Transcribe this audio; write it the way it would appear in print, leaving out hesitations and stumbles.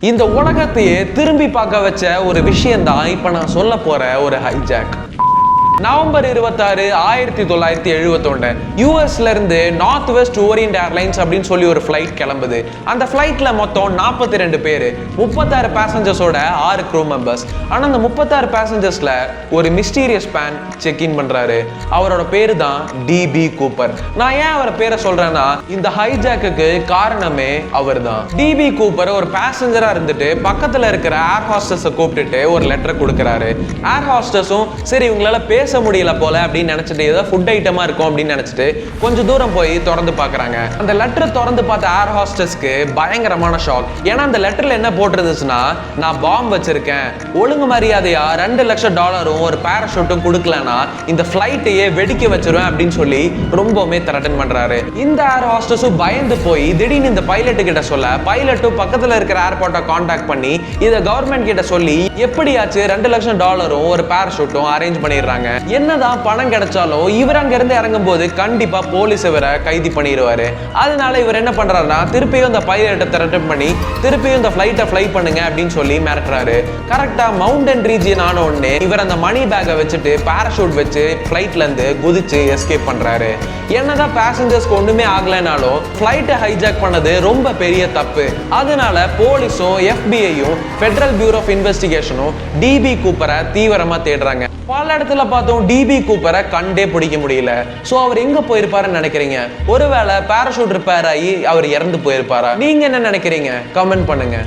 இந்த உலகத்தையே திரும்பி பார்க்க வச்ச ஒரு விஷயம் தான் இப்ப நான் சொல்ல போற ஒரு ஹைஜாக். நவம்பர் 26, 1971 யூஎஸ்ல இருந்து நார்த் வெஸ்ட் ஓரியன்ட் ஏர்லைன்ஸ் அப்படின்னு சொல்லி ஒரு ஃபிளைட் கிளம்புது. அந்த ஃபிளைட்ல மொத்தம் 42 பேர், 36 பேசஞ்சர்ஸோட 6 க்ரூ மெம்பர்ஸ். ஆனா அந்த 36 பேசஞ்சர்ஸ்ல ஒரு மிஸ்டீரியஸ் மேன் செக் இன் பண்றாரு. அவரோட பேரு தான் டிபி கூப்பர். நான் ஏன் அவரை பேரை சொல்றேன்னா இந்த ஹைஜாக்கு காரணமே அவர் தான். டிபி கூப்பர் ஒரு பேசஞ்சரா இருந்துட்டு பக்கத்துல இருக்கிற ஏர் ஹாஸ்டஸை கூப்பிட்டுட்டு ஒரு லெட்டர் கொடுக்குறாரு. ஏர் ஹாஸ்டஸும் சரி இவங்களால பேச முடியல போல அப்படின்னு நினைச்சிட்டு ஏதோ ஃபுட் ஐட்டமா இருக்கும் அப்படின்னு நினைச்சிட்டு கொஞ்சம் தூரம் போய் திறந்து பார்க்கறாங்க. அந்த லெட்டரை திறந்து பார்த்த ஏர் ஹாஸ்டஸ்க்கு பயங்கரமான ஷாக். ஏன்னா அந்த லெட்டர்ல என்ன போட்டிருந்துச்சுன்னா, நான் பாம்பு வச்சிருக்கேன், ஒழுங்கு மரியாதையா $2 லட்சம் ஒரு பேராஷூட்டும் கொடுக்கலனா இந்த ஃபிளைட்டையே வெடிக்க வச்சிருவேன் அப்படின்னு சொல்லி ரொம்பவுமே த்ரெட்டன் பண்றாரு. இந்த ஏர் ஹாஸ்டஸும் பயந்து போய் திடீர்னு இந்த பைலட்டு கிட்ட சொல்ல, பைலட்டும் பக்கத்துல இருக்கிற ஏர்போர்ட்டை கான்டாக்ட் பண்ணி இதை கவர்மெண்ட் கிட்ட சொல்லி எப்படியாச்சு $2 லட்சம் ஒரு பேராஷூட்டும் அரேஞ்ச் பண்ணிடுறாங்க. என்னதான் பணம் கிடைச்சாலும் இவர் அங்க இருந்து இறங்கும் போது கண்டிப்பா போலீஸ் இவரை கைது பண்ணிடுவாரு. அதனால இவர் என்ன பண்றாருன்னா திருப்பியும் இந்த பைலட்டை த்ரெட்டன் பண்ணி திருப்பியும் இந்த ஃபிளைட்டை ஃப்ளை பண்ணுங்க அப்படின்னு சொல்லி மிரட்டுறாரு. கரெக்டா மவுண்டன் ரீஜியன் ஆன உடனே இவர் அந்த மணி பேக்கை வச்சுட்டு பேராஷூட் வச்சு ஃபிளைட்ல இருந்து குதிச்சு எஸ்கேப் பண்றாரு. என்னதான் பேசஞ்சர்ஸ்க்கு ஒண்ணுமே ஆகலைனாலும் ஃபிளைட்டை ஹைஜாக் பண்ணது ரொம்ப பெரிய தப்பு. அதனால போலீஸும் FBI-யும் ஃபெடரல் பியூரோ ஆஃப் இன்வெஸ்டிகேஷனும் டிபி கூப்பரை தீவிரமா தேடுறாங்க. பல இடத்துல பார்த்தோம் டிபி கூப்பரை கண்டே பிடிக்க முடியல. சோ அவர் எங்க போயிருப்பாருன்னு நினைக்கிறீங்க? ஒருவேளை பேராஷூட் ரிப்பேர் ஆகி அவர் இறந்து போயிருப்பாரா? நீங்க என்ன நினைக்கிறீங்க? கமெண்ட் பண்ணுங்க.